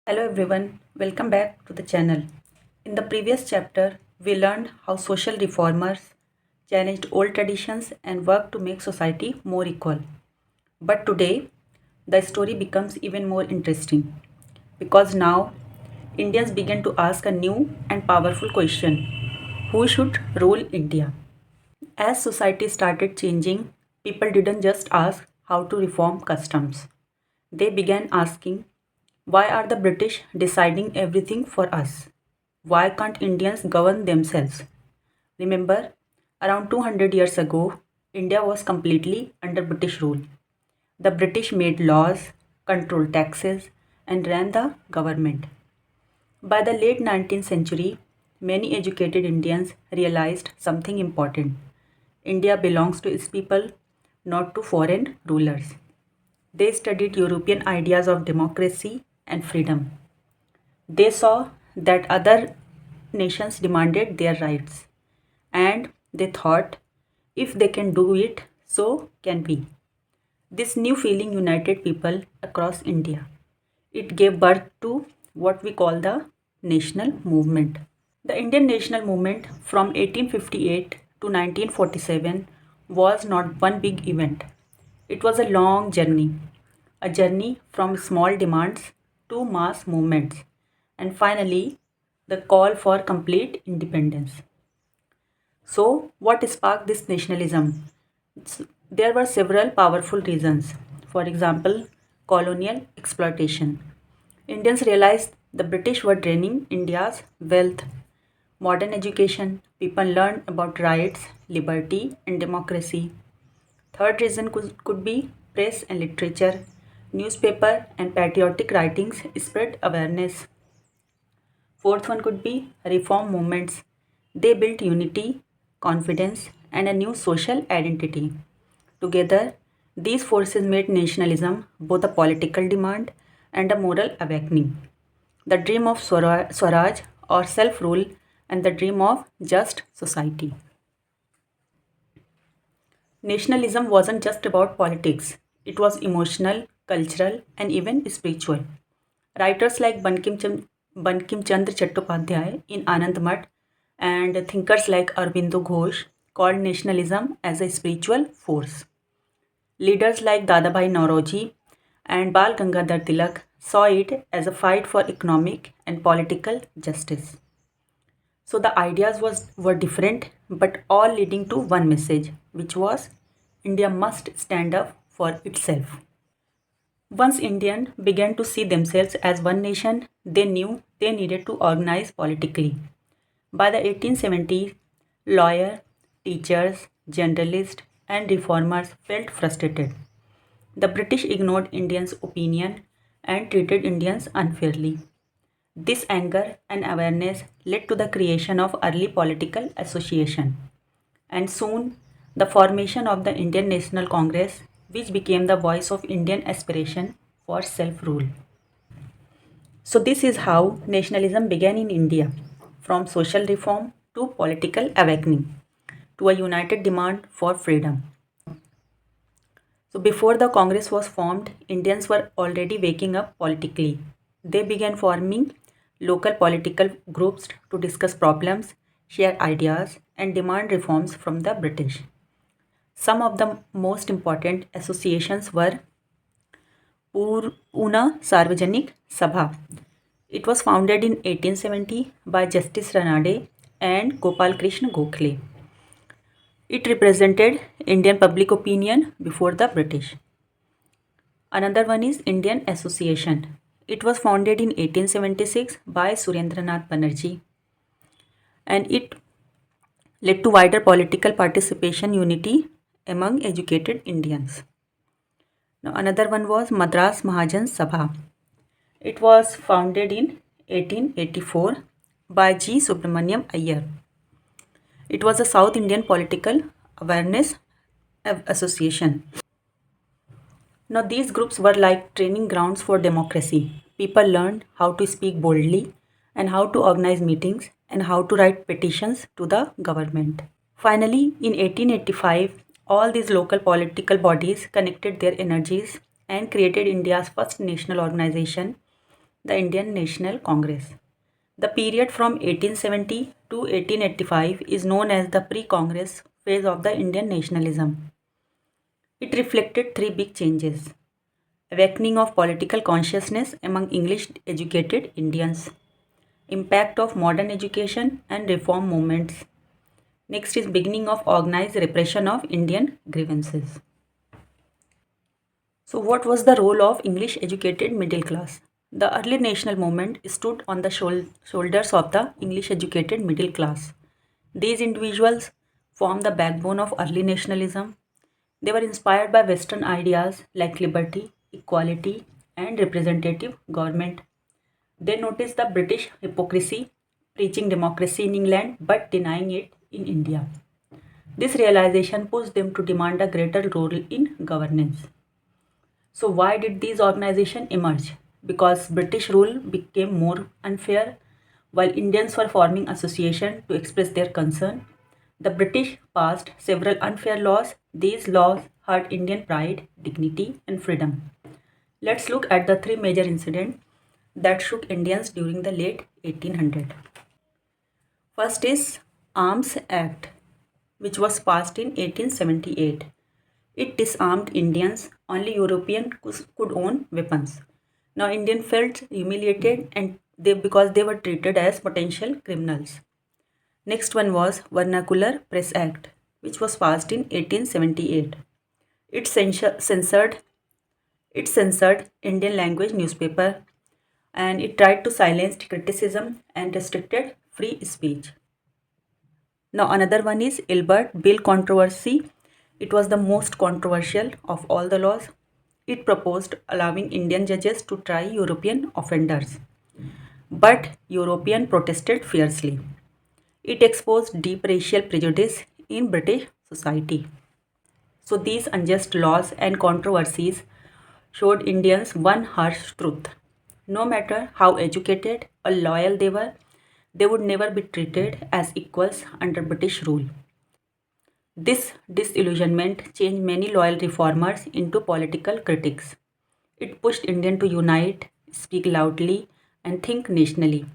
Hello everyone, welcome back to the channel. In the previous chapter, we learned how social reformers challenged old traditions and worked to make society more equal. But today, the story becomes even more interesting because now Indians begin to ask a new and powerful question: who should rule India? As society started changing, people didn't just ask how to reform customs. They began asking, why are the British deciding everything for us? Why can't Indians govern themselves? Remember, around 200 years ago, India was completely under British rule. The British made laws, controlled taxes, and ran the government. By the late 19th century, many educated Indians realized something important. India belongs to its people, not to foreign rulers. They studied European ideas of democracy and freedom. They saw that other nations demanded their rights, and they thought, if they can do it, so can we. This new feeling united people across India. It gave birth to what we call the national movement. The Indian national movement from 1858 to 1947 was not one big event. It was a long journey, a journey from small demands to mass movements, and finally, the call for complete independence. So, what sparked this nationalism? There were several powerful reasons. For example, colonial exploitation. Indians realized the British were draining India's wealth. Modern education, people learned about rights, liberty, and democracy. Third reason could be press and literature. Newspaper and patriotic writings spread awareness. Fourth one could be reform movements. They built unity, confidence, and a new social identity. Together, these forces made nationalism both a political demand and a moral awakening. The dream of Swaraj or self rule and the dream of just society. Nationalism wasn't just about politics, it was emotional, cultural, and even spiritual. Writers like Bankim Chandra Chattopadhyay in Anand Math and thinkers like Aurobindo Ghosh called nationalism as a spiritual force. Leaders like Dadabhai Nauroji and Bal Gangadhar Tilak saw it as a fight for economic and political justice. So the were different but all leading to one message, which was India must stand up for itself. Once Indians began to see themselves as one nation, they knew they needed to organize politically. By the 1870s, lawyers, teachers, journalists, and reformers felt frustrated. The British ignored Indians' opinion and treated Indians unfairly. This anger and awareness led to the creation of early political association and soon the formation of the Indian National Congress, which became the voice of Indian aspiration for self-rule. So this is how nationalism began in India, from social reform to political awakening to a united demand for freedom. So before the Congress was formed, Indians were already waking up politically. They began forming local political groups to discuss problems, share ideas, and demand reforms from the British. Some of the most important associations were Pune Sarvajanik Sabha. It was founded in 1870 by Justice Ranade and Gopal Krishna Gokhale. It represented Indian public opinion before the British. Another one is Indian Association. It was founded in 1876 by Surendranath Banerjee and it led to wider political participation unity among educated Indians. Now another one was Madras Mahajan Sabha. It was founded in 1884 by G. Subramaniam Iyer. It was a South Indian political awareness association. Now, these groups were like training grounds for democracy. People learned how to speak boldly and how to organize meetings and how to write petitions to the government. Finally, in 1885, all these local political bodies connected their energies and created India's first national organization, the Indian National Congress. The period from 1870 to 1885 is known as the pre-Congress phase of the Indian nationalism. It reflected three big changes: awakening of political consciousness among English educated Indians, impact of modern education and reform movements. Next is beginning of organized repression of Indian grievances. So what was the role of English educated middle class? The early national movement stood on the shoulders of the English educated middle class. These individuals formed the backbone of early nationalism. They were inspired by Western ideas like liberty, equality, and representative government. They noticed the British hypocrisy, preaching democracy in England but denying it in India. This realization pushed them to demand a greater role in governance. So why did these organizations emerge? Because British rule became more unfair while Indians were forming associations to express their concern. The British passed several unfair laws. These laws hurt Indian pride, dignity, and freedom. Let's look at the three major incidents that shook Indians during the late 1800s. First is Arms Act, which was passed in 1878. It disarmed Indians. Only Europeans could own weapons. Now Indians felt humiliated and because they were treated as potential criminals. Next one was Vernacular Press Act, which was passed in 1878. It censored Indian language newspaper, and it tried to silence criticism and restricted free speech. Now another one is Ilbert Bill controversy. It was the most controversial of all the laws. It proposed allowing Indian judges to try European offenders. But Europeans protested fiercely. It exposed deep racial prejudice in British society. So these unjust laws and controversies showed Indians one harsh truth. No matter how educated or loyal they would never be treated as equals under British rule. This disillusionment changed many loyal reformers into political critics. It pushed Indians to unite, speak loudly, and think nationally.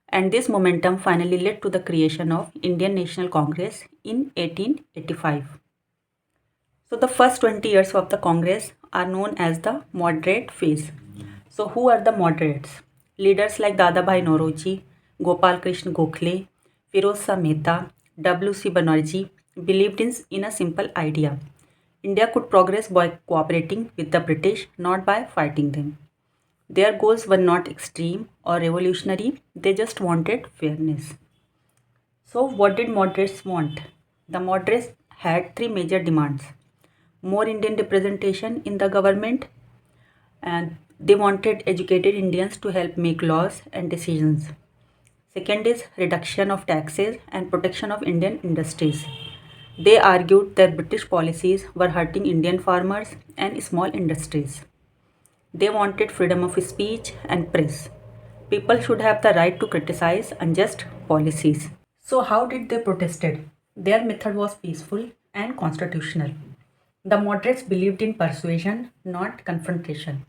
And this momentum finally led to the creation of Indian National Congress in 1885. So the first 20 years of the Congress are known as the moderate phase. So who are the moderates? Leaders like Dadabhai Nauroji, Gopal Krishna Gokhale, Firoz Shah Mehta, W.C. Banerjee believed in a simple idea. India could progress by cooperating with the British, not by fighting them. Their goals were not extreme or revolutionary, they just wanted fairness. So, what did moderates want? The moderates had three major demands: more Indian representation in the government, and they wanted educated Indians to help make laws and decisions. Second is reduction of taxes and protection of Indian industries. They argued that British policies were hurting Indian farmers and small industries. They wanted freedom of speech and press. People should have the right to criticize unjust policies. So how did they protested? Their method was peaceful and constitutional. The moderates believed in persuasion, not confrontation.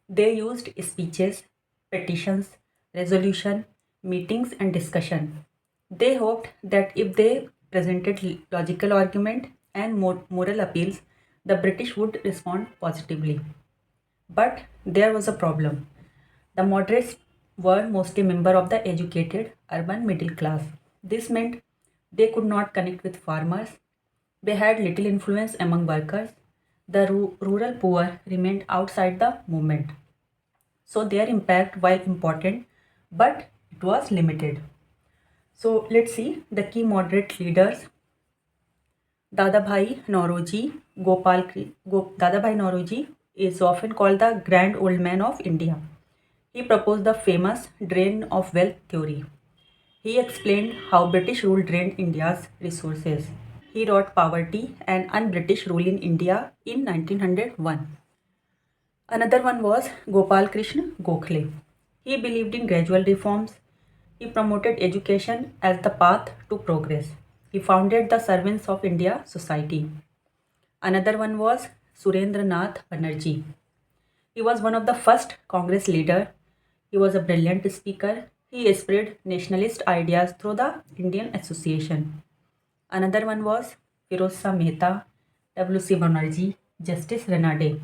They used speeches, petitions, resolution, meetings and discussion. They hoped that if they presented logical argument and moral appeals, the British would respond positively. But there was a problem. The moderates were mostly members of the educated urban middle class. This meant they could not connect with farmers. They had little influence among workers. The rural poor remained outside the movement. So their impact, while important, but it was limited. So let's see the key moderate leaders. Dadabhai Nauroji, Dadabhai Nauroji is often called the Grand Old Man of India. He proposed the famous drain of wealth theory. He explained how British rule drained India's resources. He wrote Poverty and Un-British Rule in India in 1901. Another one was Gopal Krishna Gokhale. He believed in gradual reforms. He promoted education as the path to progress. He founded the Servants of India Society. Another one was Surendra Nath Banerjee. He was one of the first Congress leader. He was a brilliant speaker. He spread nationalist ideas through the Indian Association. Another one was Firoz Shah Mehta, W.C. Banerjee, Justice Renade.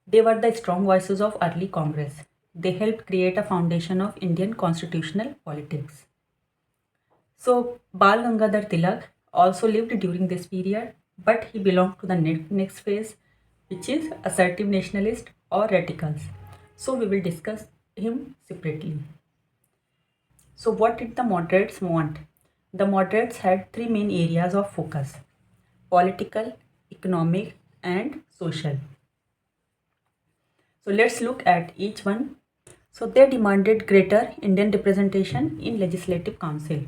They were the strong voices of early Congress. They helped create a foundation of Indian constitutional politics. So, Bal Gangadhar Tilak also lived during this period, but he belonged to the next phase, which is assertive nationalist or radicals. So, we will discuss him separately. So, what did the moderates want? The moderates had three main areas of focus: political, economic, and social. So, let's look at each one. So, they demanded greater Indian representation in Legislative Council.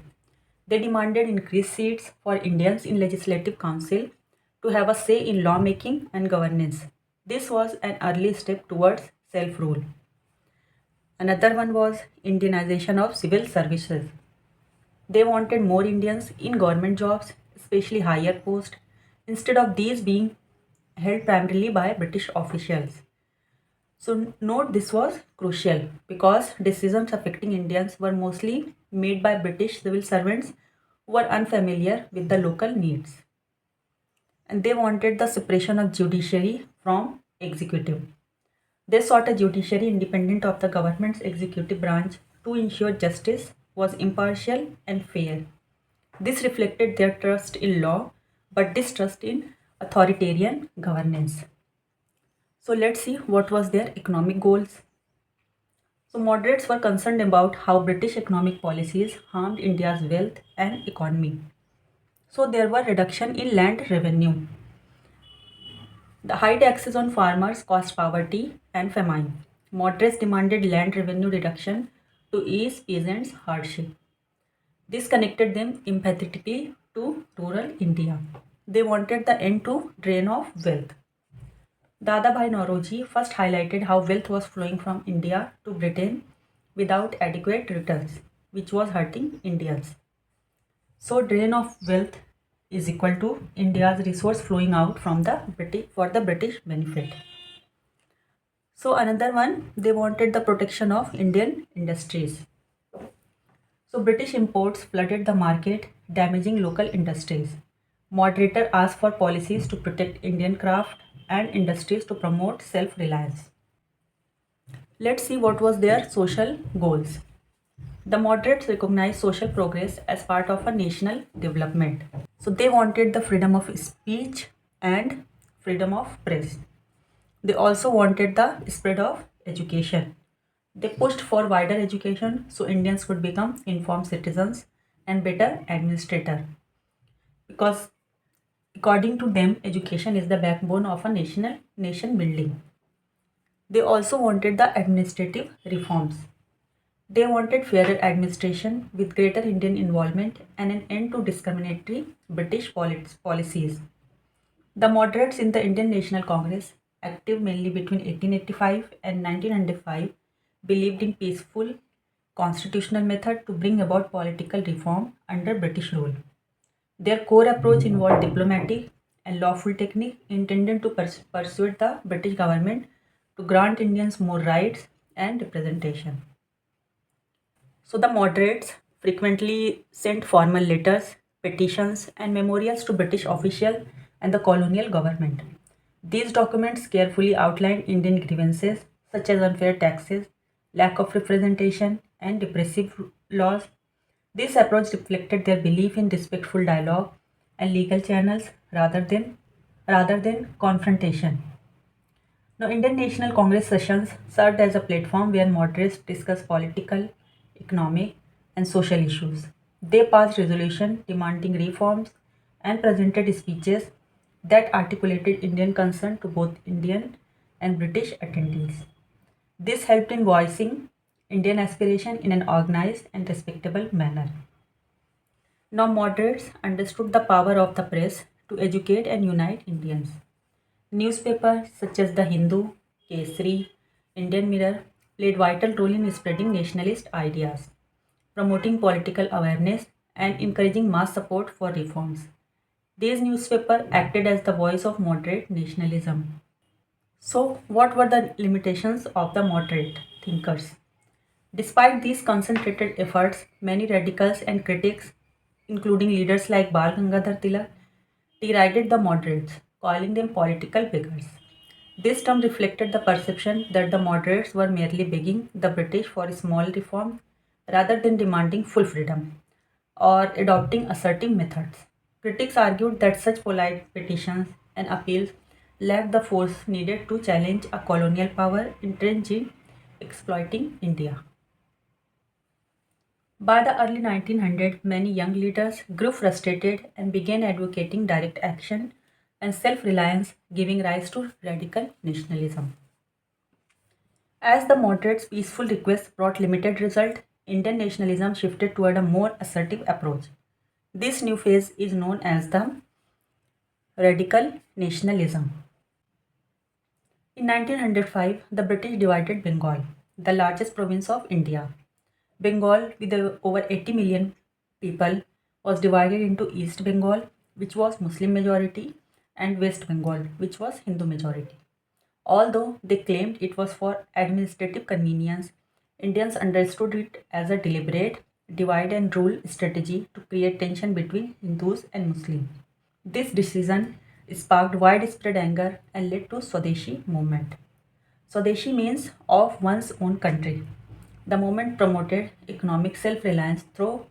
They demanded increased seats for Indians in Legislative Council to have a say in lawmaking and governance. This was an early step towards self rule. Another one was Indianization of civil services. They wanted more Indians in government jobs, especially higher posts, instead of these being held primarily by British officials. So, note this was crucial because decisions affecting Indians were mostly made by British civil servants who were unfamiliar with the local needs. And they wanted the separation of judiciary from executive. They sought a judiciary independent of the government's executive branch to ensure justice was impartial and fair. This reflected their trust in law but distrust in authoritarian governance. So let's see what was their economic goals. So moderates were concerned about how British economic policies harmed India's wealth and economy. So there were reduction in land revenue. The high taxes on farmers caused poverty and famine. Moderates demanded land revenue reduction to ease peasants' hardship. This connected them empathetically to rural India. They wanted the end to drain of wealth. Dadabhai Nauroji first highlighted how wealth was flowing from India to Britain without adequate returns, which was hurting Indians. So, drain of wealth is equal to India's resource flowing out from the British for the British benefit. So, another one, they wanted the protection of Indian industries. So, British imports flooded the market, damaging local industries. Moderator asked for policies to protect Indian craft and industries to promote self-reliance. Let's see what was their social goals. The moderates recognized social progress as part of a national development. So they wanted the freedom of speech and freedom of press. They also wanted the spread of education. They pushed for wider education so Indians could become informed citizens and better administrators. Because according to them, education is the backbone of a nation building. They also wanted the administrative reforms. They wanted fairer administration with greater Indian involvement and an end to discriminatory British policies. The moderates in the Indian National Congress, active mainly between 1885 and 1905, believed in peaceful constitutional method to bring about political reform under British rule. Their core approach involved diplomatic and lawful technique intended to persuade the British government to grant Indians more rights and representation. So the moderates frequently sent formal letters, petitions, and memorials to British officials and the colonial government. These documents carefully outlined Indian grievances such as unfair taxes, lack of representation, and repressive laws. This approach reflected their belief in respectful dialogue and legal channels rather than confrontation. Now, Indian National Congress sessions served as a platform where moderates discussed political, economic, and social issues. They passed resolutions demanding reforms and presented speeches that articulated Indian concern to both Indian and British attendees. This helped in voicing Indian aspiration in an organized and respectable manner. Now, moderates understood the power of the press to educate and unite Indians. Newspapers such as The Hindu, Kesari, Indian Mirror played vital role in spreading nationalist ideas, promoting political awareness, and encouraging mass support for reforms. These newspapers acted as the voice of moderate nationalism. So, what were the limitations of the moderate thinkers? Despite these concentrated efforts, many radicals and critics, including leaders like Bal Gangadhar Tilak, derided the moderates, calling them political beggars. This term reflected the perception that the moderates were merely begging the British for a small reform rather than demanding full freedom or adopting assertive methods. Critics argued that such polite petitions and appeals lacked the force needed to challenge a colonial power entrenched in exploiting India. By the early 1900s, many young leaders grew frustrated and began advocating direct action and self reliance, giving rise to radical nationalism. As the moderates' peaceful requests brought limited result, Indian nationalism shifted toward a more assertive approach. This new phase is known as the radical nationalism. In 1905, the British divided Bengal, the largest province of India. Bengal, with over 80 million people, was divided into East Bengal, which was Muslim majority, and West Bengal, which was Hindu majority. Although they claimed it was for administrative convenience, Indians understood it as a deliberate divide and rule strategy to create tension between Hindus and Muslims. This decision sparked widespread anger and led to Swadeshi movement. Swadeshi means of one's own country. The movement promoted economic self-reliance through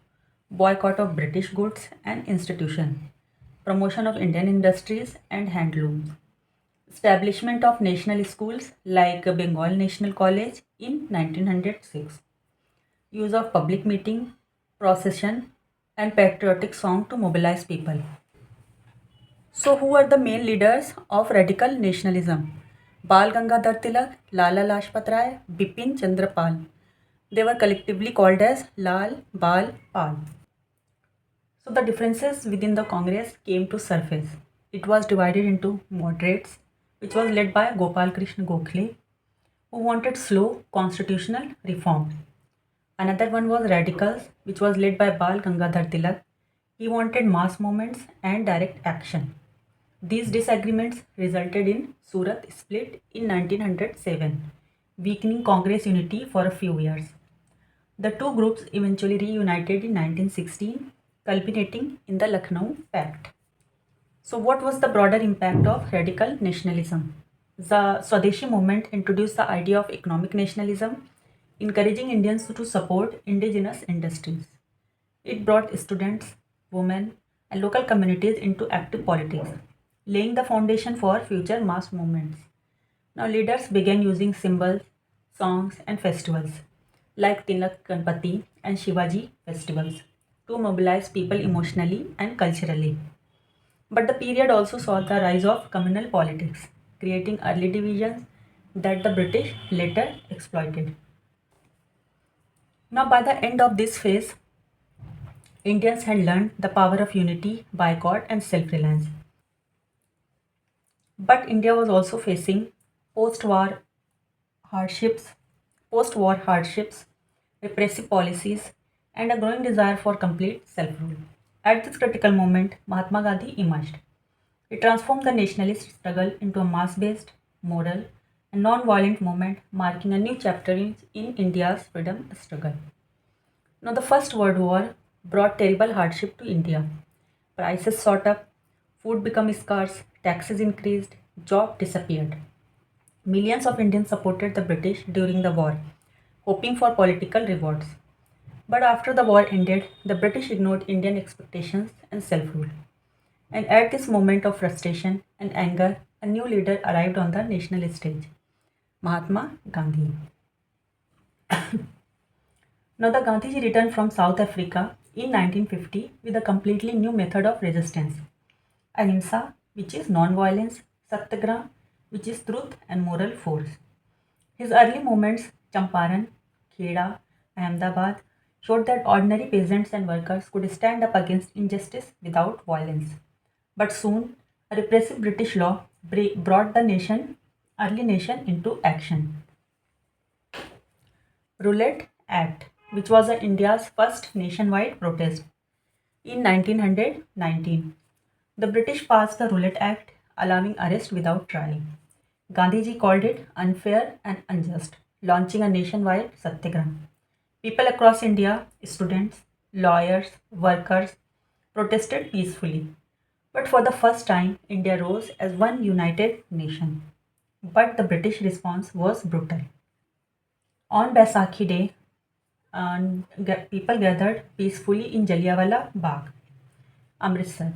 boycott of British goods and institutions, promotion of Indian industries and handlooms, establishment of national schools like Bengal National College in 1906, use of public meeting, procession, and patriotic song to mobilize people. So, who were the main leaders of radical nationalism? Bal Gangadhar Tilak, Lala Lajpat Rai, Bipin Chandra Pal. They were collectively called as Lal, Bal, Pal. So, the differences within the Congress came to surface. It was divided into moderates, which was led by Gopal Krishna Gokhale, who wanted slow constitutional reform. Another one was radicals, which was led by Bal Gangadhar Tilak. He wanted mass movements and direct action. These disagreements resulted in Surat split in 1907, weakening Congress unity for a few years. The two groups eventually reunited in 1916, culminating in the Lucknow Pact. So, what was the broader impact of radical nationalism? The Swadeshi movement introduced the idea of economic nationalism, encouraging Indians to support indigenous industries. It brought students, women, and local communities into active politics, laying the foundation for future mass movements. Now, leaders began using symbols, songs, and festivals like Tilak Ganpati and Shivaji festivals to mobilize people emotionally and culturally. But the period also saw the rise of communal politics, creating early divisions that the British later exploited. Now, by the end of this phase, Indians had learned the power of unity, boycott, and self reliance. But India was also facing post-war hardships, post-war hardships, repressive policies, and a growing desire for complete self-rule. At this critical moment, Mahatma Gandhi emerged. He transformed the nationalist struggle into a mass-based, moral, and non-violent movement, marking a new chapter in India's freedom struggle. Now, the First World War brought terrible hardship to India. Prices shot up, food became scarce, taxes increased, jobs disappeared. Millions of Indians supported the British during the war, hoping for political rewards. But after the war ended, the British ignored Indian expectations and self rule. And at this moment of frustration and anger, a new leader arrived on the national stage, Mahatma Gandhi. Now, the Gandhiji returned from South Africa in 1950 with a completely new method of resistance, Ahimsa, which is non-violence, Satyagraha, which is truth and moral force. His early movements, Champaran, Kheda, Ahmedabad, showed that ordinary peasants and workers could stand up against injustice without violence. But soon, a repressive British law brought the early nation into action. Roulette Act, which was India's first nationwide protest. In 1919, the British passed the Roulette Act, allowing arrest without trial. Gandhiji called it unfair and unjust, launching a nationwide satyagraha. People across India, students, lawyers, workers, protested peacefully. But for the first time, India rose as one united nation. But the British response was brutal. On Baisakhi Day, people gathered peacefully in Jallianwala Bagh, Amritsar.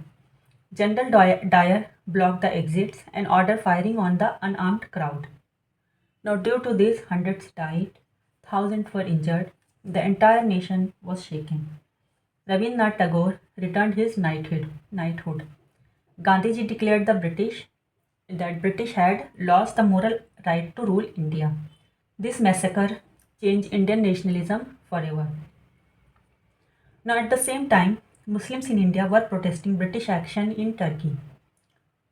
General Dyer blocked the exits and ordered firing on the unarmed crowd. Now, due to this, hundreds died, thousands were injured, the entire nation was shaken. Rabindranath Tagore returned his knighthood. Gandhiji declared the British had lost the moral right to rule India. This massacre changed Indian nationalism forever. Now, at the same time, Muslims in India were protesting British action in Turkey.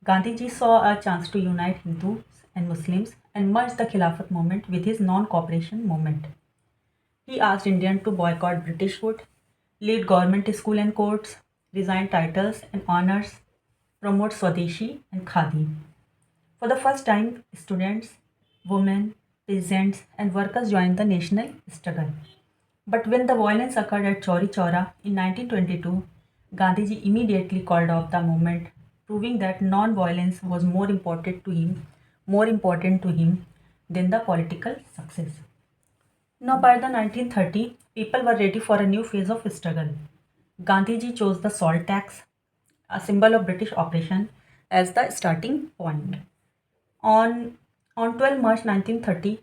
Gandhiji saw a chance to unite Hindus and Muslims and merge the Khilafat movement with his non-cooperation movement. He asked Indians to boycott British food, lead government school and courts, resign titles and honors, promote Swadeshi and Khadi. For the first time, students, women, peasants, and workers joined the national struggle. But when the violence occurred at Chauri Chaura in 1922, Gandhiji immediately called off the movement, proving that non-violence was more important to him than the political success. Now, by the 1930, people were ready for a new phase of struggle. Gandhiji chose the salt tax, a symbol of British oppression, as the starting point. On, on 12 March 1930,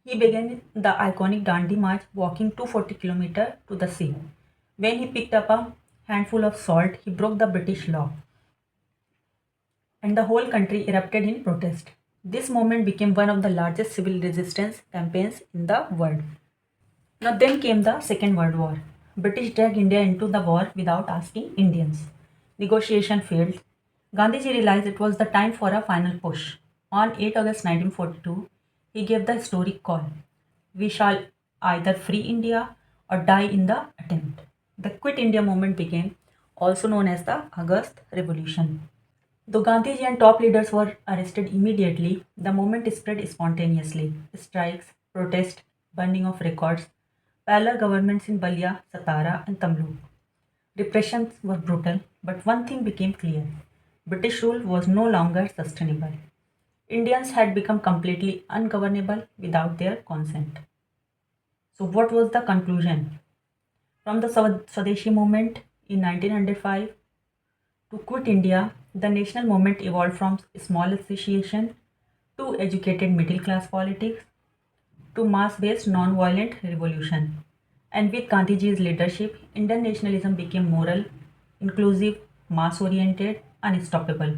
he began the iconic Dandi March, walking 240 kilometers to the sea. When he picked up a handful of salt, he broke the British law, and the whole country erupted in protest. This movement became one of the largest civil resistance campaigns in the world. Now, then came the Second World War. British dragged India into the war without asking Indians. Negotiation failed. Gandhiji realized it was the time for a final push. On 8 August 1942, he gave the historic call: "We shall either free India or die in the attempt." The Quit India movement began, also known as the August Revolution. Though Gandhiji and top leaders were arrested immediately, the movement spread spontaneously. Strikes, protests, burning of records, parallel governments in Ballia, Satara, and Tamlu. Repressions were brutal, but one thing became clear: British rule was no longer sustainable. Indians had become completely ungovernable without their consent. So, what was the conclusion? From the Swadeshi movement in 1905 to Quit India, the national movement evolved from small association to educated middle class politics to mass based non violent revolution. And with Gandhiji's leadership, Indian nationalism became moral, inclusive, mass oriented, unstoppable.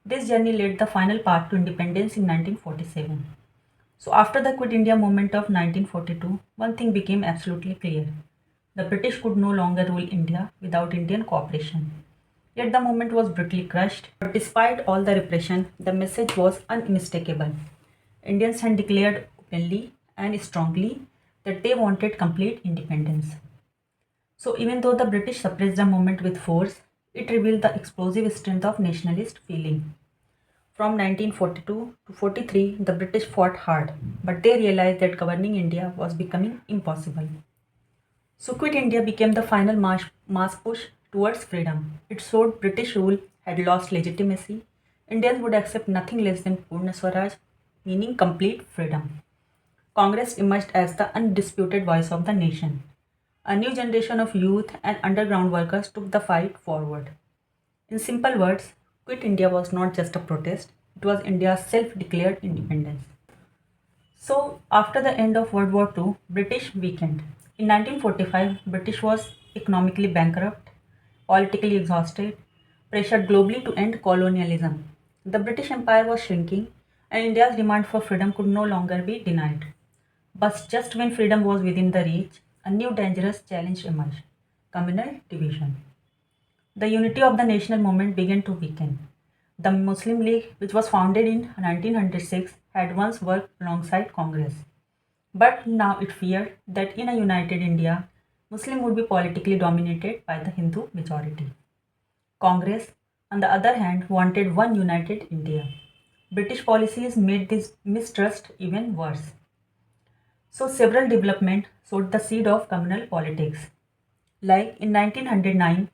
This journey led the final path to independence in 1947. So, after the Quit India movement of 1942, one thing became absolutely clear: the British could no longer rule India without Indian cooperation. Yet the movement was brutally crushed. But despite all the repression, the message was unmistakable. Indians had declared openly and strongly that they wanted complete independence. So, even though the British suppressed the movement with force, it revealed the explosive strength of nationalist feeling. From 1942 to 43, the British fought hard, but they realized that governing India was becoming impossible. So, Quit India became the final mass push towards freedom. It showed British rule had lost legitimacy. Indians would accept nothing less than Purna Swaraj, meaning complete freedom. Congress emerged as the undisputed voice of the nation. A new generation of youth and underground workers took the fight forward. In simple words, Quit India was not just a protest, it was India's self declared independence. So, after the end of World War II, British weakened. In 1945, British was economically bankrupt, politically exhausted, pressured globally to end colonialism. The British Empire was shrinking, and India's demand for freedom could no longer be denied. But just when freedom was within the reach, a new dangerous challenge emerged: communal division. The unity of the national movement began to weaken. The Muslim League, which was founded in 1906, had once worked alongside Congress. But now it feared that in a united India, Muslim would be politically dominated by the Hindu majority. Congress, on the other hand, wanted one united India. British policies made this mistrust even worse. So several developments sowed the seed of communal politics. Like in 1909,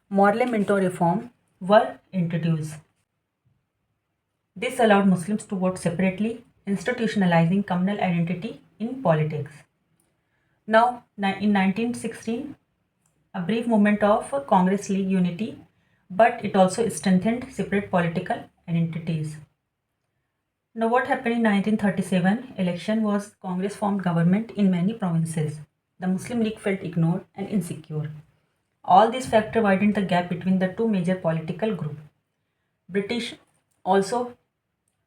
Morley Minto reform were introduced. This allowed Muslims to vote separately, institutionalizing communal identity in politics. Now, in 1916, a brief moment of Congress League unity, but it also strengthened separate political identities. Now, what happened in 1937 election was Congress formed government in many provinces. The Muslim League felt ignored and insecure. All these factors widened the gap between the two major political groups. British also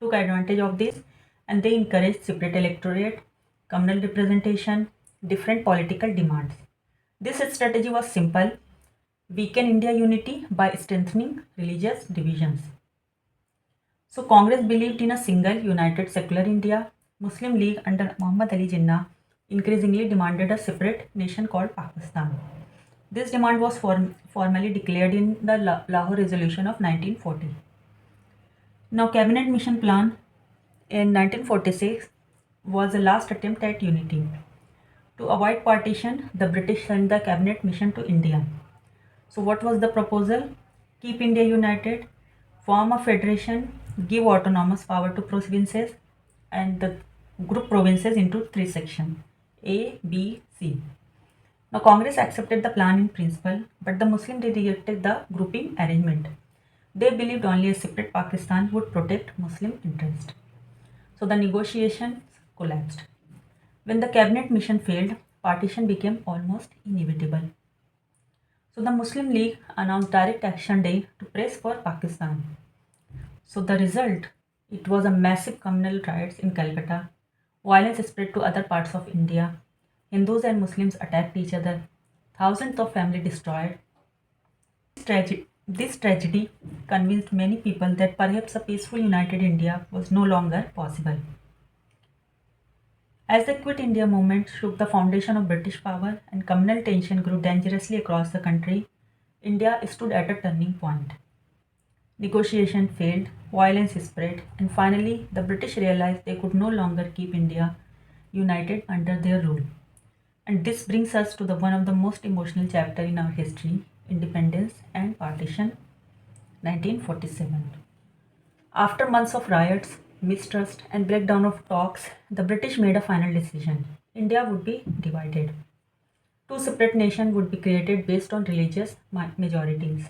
took advantage of this and they encouraged separate electorate, communal representation, different political demands. This strategy was simple: weaken India unity by strengthening religious divisions. So Congress believed in a single united secular India. Muslim League under Muhammad Ali Jinnah increasingly demanded a separate nation called Pakistan. This demand was formally declared in the Lahore Resolution of 1940. Now, Cabinet Mission Plan in 1946 was the last attempt at unity. To avoid partition, the British sent the Cabinet Mission to India. So, what was the proposal? Keep India united, form a federation, give autonomous power to provinces, and the group provinces into three sections: A, B, C. Now, Congress accepted the plan in principle, but the Muslims rejected the grouping arrangement. They believed only a separate Pakistan would protect Muslim interests. So the negotiations collapsed. When the cabinet mission failed, partition became almost inevitable. So the Muslim League announced Direct Action Day to press for Pakistan. So the result, it was a massive communal riots in Calcutta. Violence spread to other parts of India. Hindus and Muslims attacked each other. Thousands of families destroyed. This tragedy convinced many people that perhaps a peaceful united India was no longer possible. As the Quit India movement shook the foundation of British power and communal tension grew dangerously across the country, India stood at a turning point. Negotiation failed, violence spread, and finally the British realized they could no longer keep India united under their rule. And this brings us to the one of the most emotional chapter in our history, independence and partition, 1947. After months of riots, mistrust, and breakdown of talks, the British made a final decision. India would be divided. Two separate nations would be created based on religious majorities.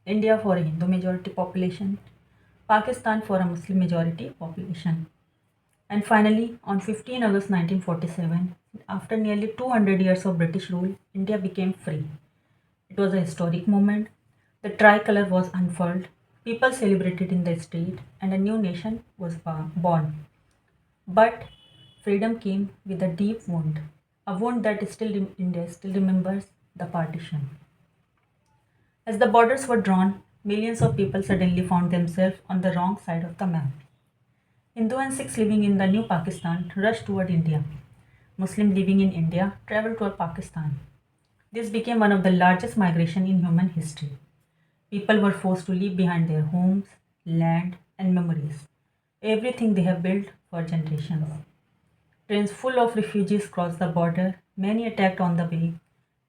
India for a Hindu majority population, Pakistan for a Muslim majority population. And finally, on 15 August 1947, after nearly 200 years of British rule, India became free. It was a historic moment. The tricolor was unfurled, people celebrated in the street, and a new nation was born. But freedom came with a deep wound, a wound that India still remembers: the partition. As the borders were drawn, millions of people suddenly found themselves on the wrong side of the map. Hindu and Sikhs living in the new Pakistan rushed toward India. Muslims living in India traveled toward Pakistan. This became one of the largest migrations in human history. People were forced to leave behind their homes, land, and memories, everything they have built for generations. Trains full of refugees crossed the border, many attacked on the way.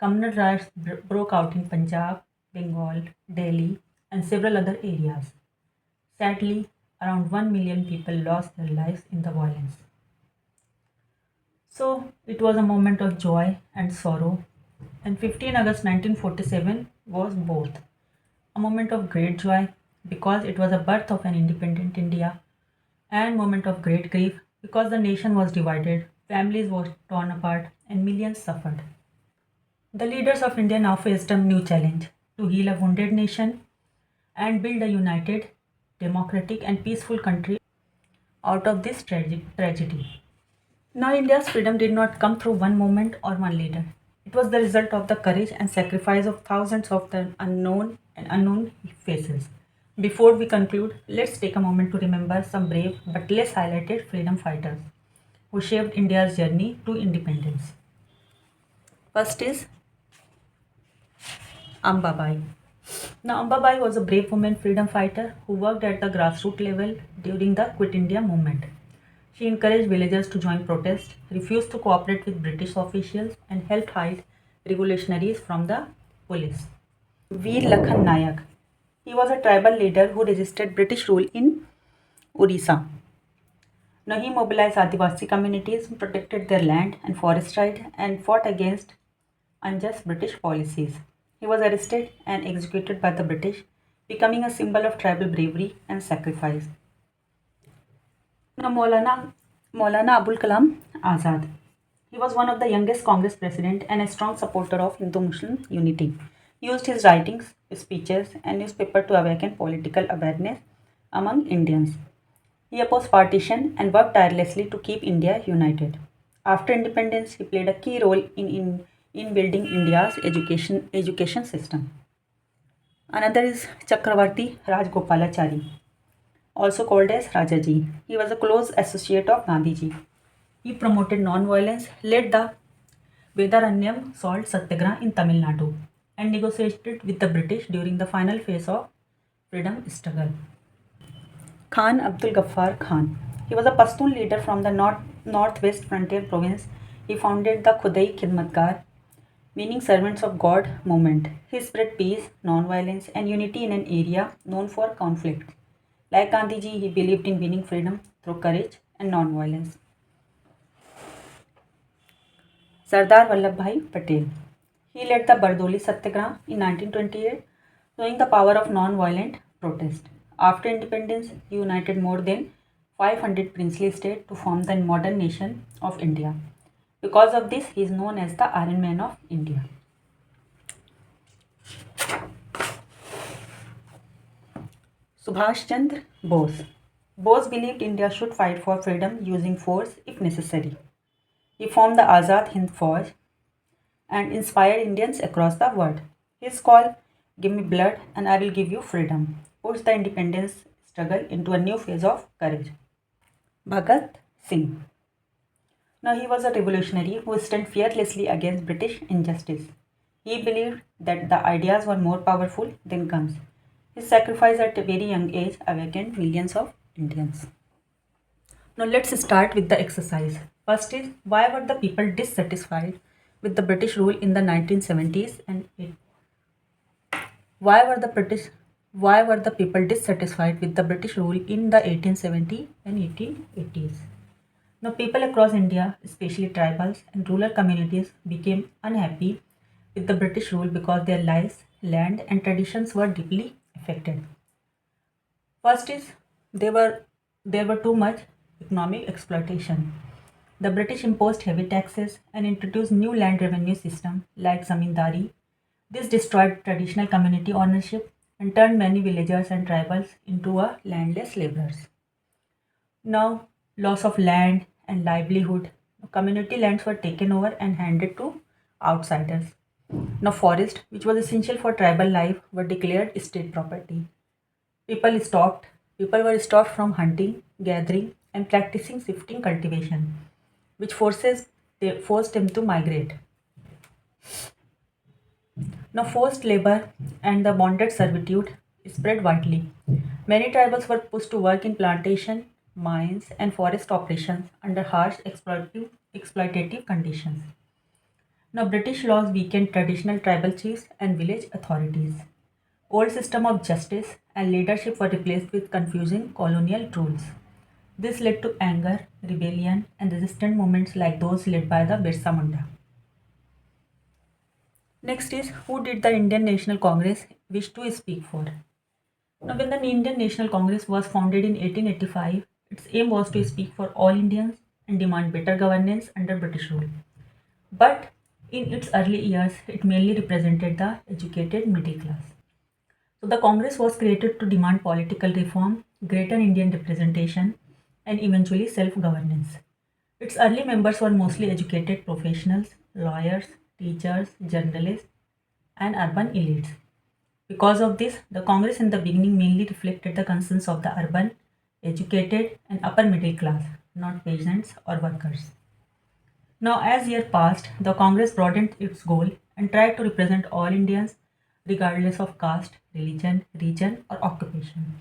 Communal riots broke out in Punjab, Bengal, Delhi, and several other areas. Sadly, around 1 million people lost their lives in the violence. So it was a moment of joy and sorrow, and 15 August 1947 was both a moment of great joy because it was the birth of an independent India, and moment of great grief because the nation was divided, families were torn apart, and millions suffered. The leaders of India now faced a new challenge: to heal a wounded nation and build a united, democratic, and peaceful country out of this tragedy. Now, India's freedom did not come through one moment or one leader. It was the result of the courage and sacrifice of thousands of the unknown faces. Before we conclude, let's take a moment to remember some brave but less highlighted freedom fighters who shaped India's journey to independence. First is Ambabai. Now, Ambabai was a brave woman freedom fighter who worked at the grassroots level during the Quit India movement. She encouraged villagers to join protests, refused to cooperate with British officials, and helped hide revolutionaries from the police. Veer Lakhan Nayak. He was a tribal leader who resisted British rule in Orissa. Now he mobilized Adivasi communities, protected their land and forest right, and fought against unjust British policies. He was arrested and executed by the British, becoming a symbol of tribal bravery and sacrifice. Now Maulana Abul Kalam Azad. He was one of the youngest Congress president and a strong supporter of Hindu-Muslim unity. He used his writings, speeches, and newspaper to awaken political awareness among Indians. He opposed partition and worked tirelessly to keep India united. After independence, he played a key role in building India's education system. Another is Chakravarti Rajgopalachari, also called as Rajaji. He was a close associate of Gandhiji. He promoted non-violence, led the Vedaranyam salt satyagraha in Tamil Nadu, and negotiated with the British during the final phase of freedom struggle. Khan Abdul Ghaffar Khan. He was a Pashtun leader from the northwest frontier province. He founded the Khudai Khidmatgar, meaning servants of God movement. He spread peace, non-violence, and unity in an area known for conflict. Like Gandhiji, he believed in winning freedom through courage and non-violence. Sardar Vallabhbhai Patel. He led the Bardoli Satyagraha in 1928, showing the power of non-violent protest. After independence, he united more than 500 princely states to form the modern nation of India. Because of this, he is known as the Iron Man of India. Subhash Chandra Bose. Bose believed India should fight for freedom using force if necessary. He formed the Azad Hind Fauj and inspired Indians across the world. His call, "Give me blood and I will give you freedom," pushed the independence struggle into a new phase of courage. Bhagat Singh. Now he was a revolutionary who stood fearlessly against British injustice. He believed that the ideas were more powerful than guns. His sacrifice at a very young age awakened millions of Indians. Now let's start with the exercise. First is, why were the people dissatisfied with the British rule in the 1970s and why were the people dissatisfied with the British rule in the 1870s and 1880s? Now people across India, especially tribals and rural communities, became unhappy with the British rule because their lives, land and traditions were deeply affected. First is, there were too much economic exploitation. The British imposed heavy taxes and introduced new land revenue system like zamindari. This destroyed traditional community ownership and turned many villagers and tribals into a landless laborers. Now, loss of land and livelihood. Community lands were taken over and handed to outsiders. Now, forest, which was essential for tribal life, were declared state property. People stopped. People were stopped from hunting, gathering, and practicing shifting cultivation, which forced them to migrate. Now, forced labor and the bonded servitude spread widely. Many tribals were pushed to work in plantation, mines, and forest operations under harsh exploitative conditions. Now, British laws weakened traditional tribal chiefs and village authorities. Old system of justice and leadership were replaced with confusing colonial rules. This led to anger, rebellion, and resistance movements like those led by the Birsa Munda. Next is, who did the Indian National Congress wish to speak for? Now, when the Indian National Congress was founded in 1885, its aim was to speak for all Indians and demand better governance under British rule. But in its early years, it mainly represented the educated middle class. So the Congress was created to demand political reform, greater Indian representation, and eventually self-governance. Its early members were mostly educated professionals, lawyers, teachers, journalists, and urban elites. Because of this, the Congress in the beginning mainly reflected the concerns of the urban, educated, and upper middle class, not peasants or workers. Now, as years passed, the Congress broadened its goal and tried to represent all Indians regardless of caste, religion, region, or occupation.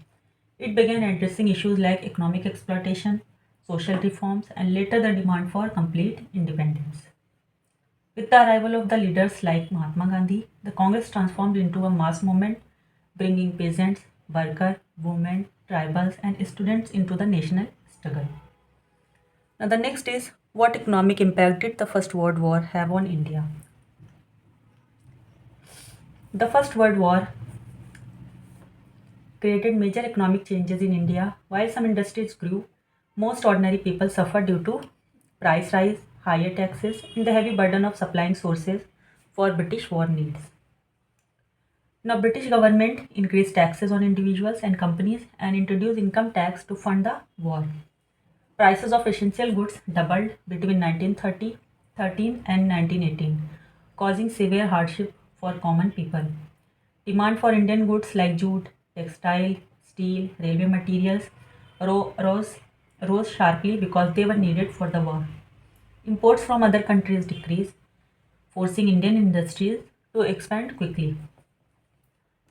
It began addressing issues like economic exploitation, social reforms, and later the demand for complete independence. With the arrival of the leaders like Mahatma Gandhi, the Congress transformed into a mass movement, bringing peasants, workers, women, tribals, and students into the national struggle. Now, the next is what economic impact did the First World War have on India? The First World War created major economic changes in India. While some industries grew, most ordinary people suffered due to price rise, higher taxes, and the heavy burden of supplying sources for British war needs. Now, British government increased taxes on individuals and companies and introduced income tax to fund the war. Prices of essential goods doubled between 1913 and 1918, causing severe hardship for common people. Demand for Indian goods like jute, textile, steel, railway materials rose sharply because they were needed for the war. Imports from other countries decreased, forcing Indian industries to expand quickly.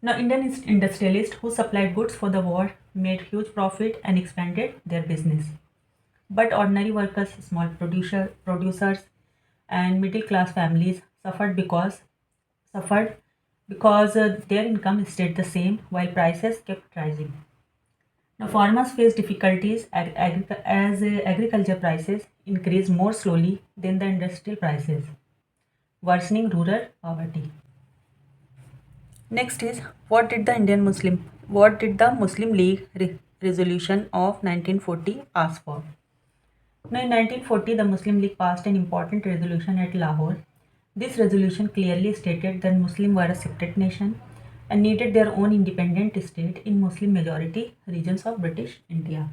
Now, Indian industrialists who supplied goods for the war made huge profit and expanded their business. But ordinary workers, small producers, and middle class families suffered because their income stayed the same while prices kept rising. Now, farmers faced difficulties as agriculture prices increased more slowly than the industrial prices, worsening rural poverty. Next is what did the Muslim League resolution of 1940 ask for? Now, in 1940, the Muslim League passed an important resolution at Lahore. This resolution clearly stated that Muslims were a separate nation and needed their own independent state in Muslim majority regions of British India.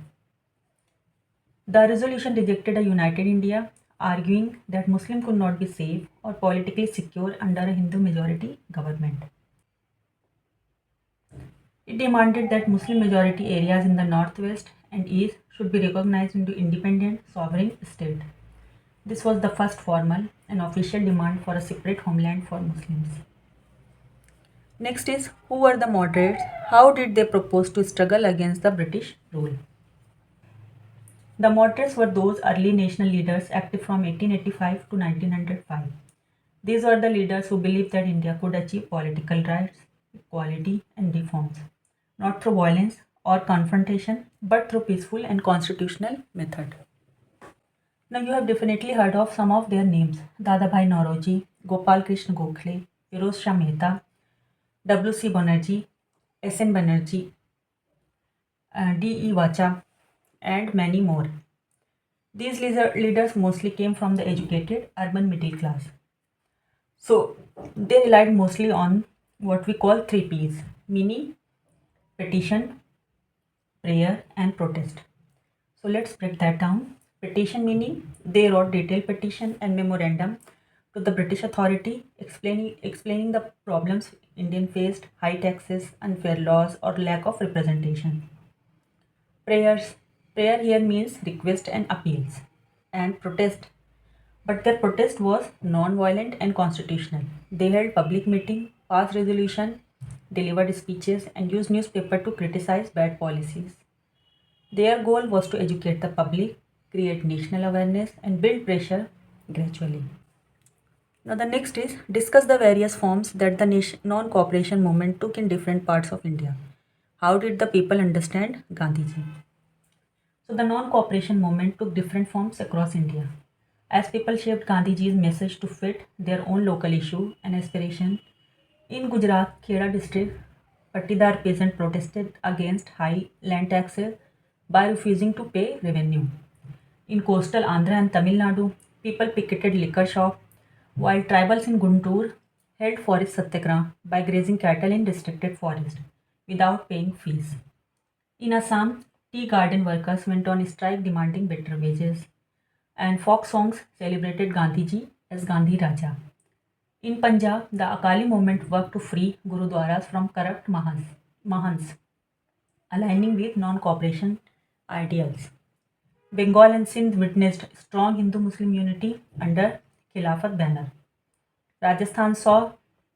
The resolution rejected a united India, arguing that Muslims could not be safe or politically secure under a Hindu majority government. It demanded that Muslim majority areas in the northwest and east should be recognized into independent sovereign state. This was the first formal and official demand for a separate homeland for Muslims. Next is who were the moderates? How did they propose to struggle against the British rule? The moderates were those early national leaders active from 1885 to 1905. These were the leaders who believed that India could achieve political rights, equality, and reforms, not through violence or confrontation, but through peaceful and constitutional method. Now you have definitely heard of some of their names: Dadabhai Nauroji, Gopal Krishna Gokhale, Firoz Shah Mehta, W.C. Banerjee, S.N. Banerjee, D.E. Vacha, and many more. These leaders mostly came from the educated urban middle class. So they relied mostly on what we call three P's, meaning petition, prayer, and protest. So let's break that down. Petition meaning they wrote detailed petition and memorandum to the British authority explaining the problems Indian faced, high taxes, unfair laws, or lack of representation. Prayers. Prayer here means request and appeals. And protest. But their protest was non-violent and constitutional. They held public meeting, passed resolution, delivered speeches, and used newspaper to criticize bad policies. Their goal was to educate the public, create national awareness, and build pressure gradually. Now, the next is discuss the various forms that the non cooperation movement took in different parts of India. How did the people understand Gandhiji? So, the non cooperation movement took different forms across India. As people shaped Gandhiji's message to fit their own local issue and aspiration, in Gujarat, Kheda district, Patidar peasant protested against high land taxes by refusing to pay revenue. In coastal Andhra and Tamil Nadu, people picketed liquor shop, while tribals in Guntur held forest satyagraha by grazing cattle in restricted forest without paying fees. In Assam, tea garden workers went on strike demanding better wages, and folk songs celebrated Gandhiji as Gandhi Raja. In Punjab, the Akali movement worked to free Gurudwaras from corrupt Mahants, aligning with non cooperation ideals. Bengal and Sindh witnessed strong Hindu Muslim unity under Khilafat banner. Rajasthan saw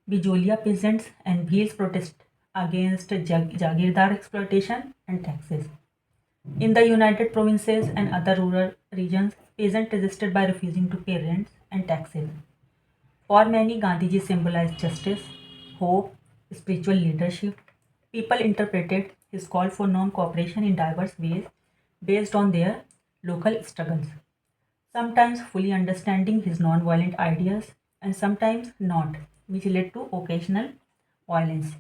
Bijolia peasants and Bhils protest against Jagirdar exploitation and taxes. In the United Provinces and other rural regions, peasants resisted by refusing to pay rents and taxes. For many, Gandhiji symbolized justice, hope, spiritual leadership. People interpreted his call for non cooperation in diverse ways based on their local struggles, sometimes fully understanding his non violent ideas and sometimes not, which led to occasional violence.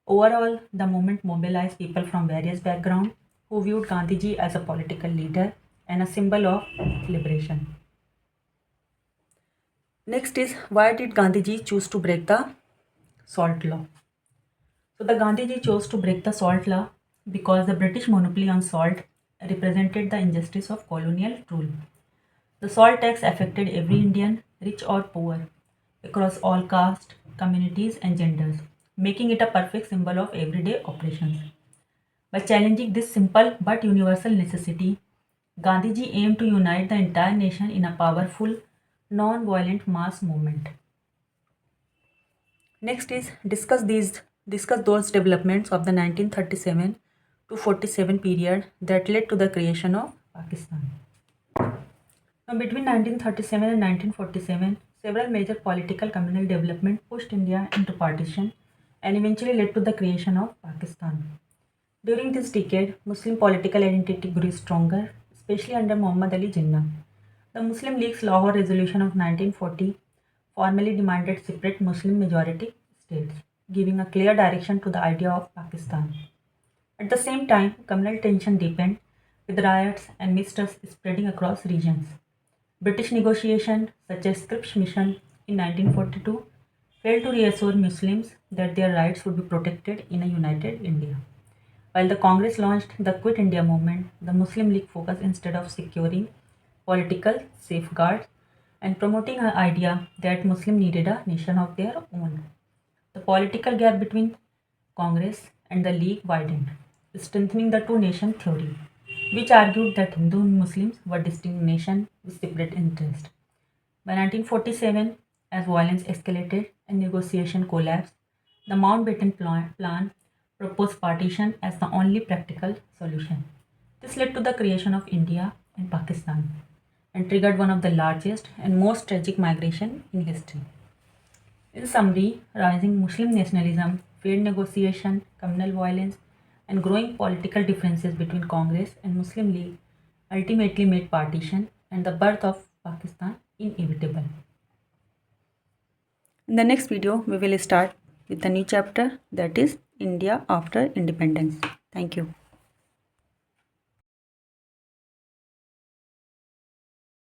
Overall, the movement mobilized people from various backgrounds who viewed Gandhiji as a political leader and a symbol of liberation. Next is, why did Gandhiji choose to break the salt law? So the Gandhiji chose to break the salt law because the British monopoly on salt represented the injustice of colonial rule. The salt tax affected every Indian, rich or poor, across all castes, communities, and genders, making it a perfect symbol of everyday operations. By challenging this simple but universal necessity, Gandhiji aimed to unite the entire nation in a powerful, non violent mass movement. Next is, discuss those developments of the 1937 to 47 period that led to the creation of Pakistan. Now, between 1937 and 1947, several major political communal development pushed India into partition and eventually led to the creation of Pakistan. During this decade, Muslim political identity grew stronger, especially under Muhammad Ali Jinnah. The Muslim League's Lahore Resolution of 1940 formally demanded separate Muslim majority states, giving a clear direction to the idea of Pakistan. At the same time, communal tension deepened, with riots and mistrust spreading across regions. British negotiations, such as Scripps Mission in 1942, failed to reassure Muslims that their rights would be protected in a united India. While the Congress launched the Quit India movement, the Muslim League focused instead of securing political safeguards and promoting an idea that Muslims needed a nation of their own. The political gap between Congress and the League widened, strengthening the two nation theory, which argued that Hindu and Muslims were distinct nations with separate interests. By 1947, as violence escalated and negotiation collapsed, the Mountbatten Plan proposed partition as the only practical solution. This led to the creation of India and Pakistan and triggered one of the largest and most tragic migration in history. In summary, rising Muslim nationalism, failed negotiation, communal violence, and growing political differences between Congress and Muslim League ultimately made partition and the birth of Pakistan inevitable. In the next video, we will start with the new chapter, that is India after independence. Thank you.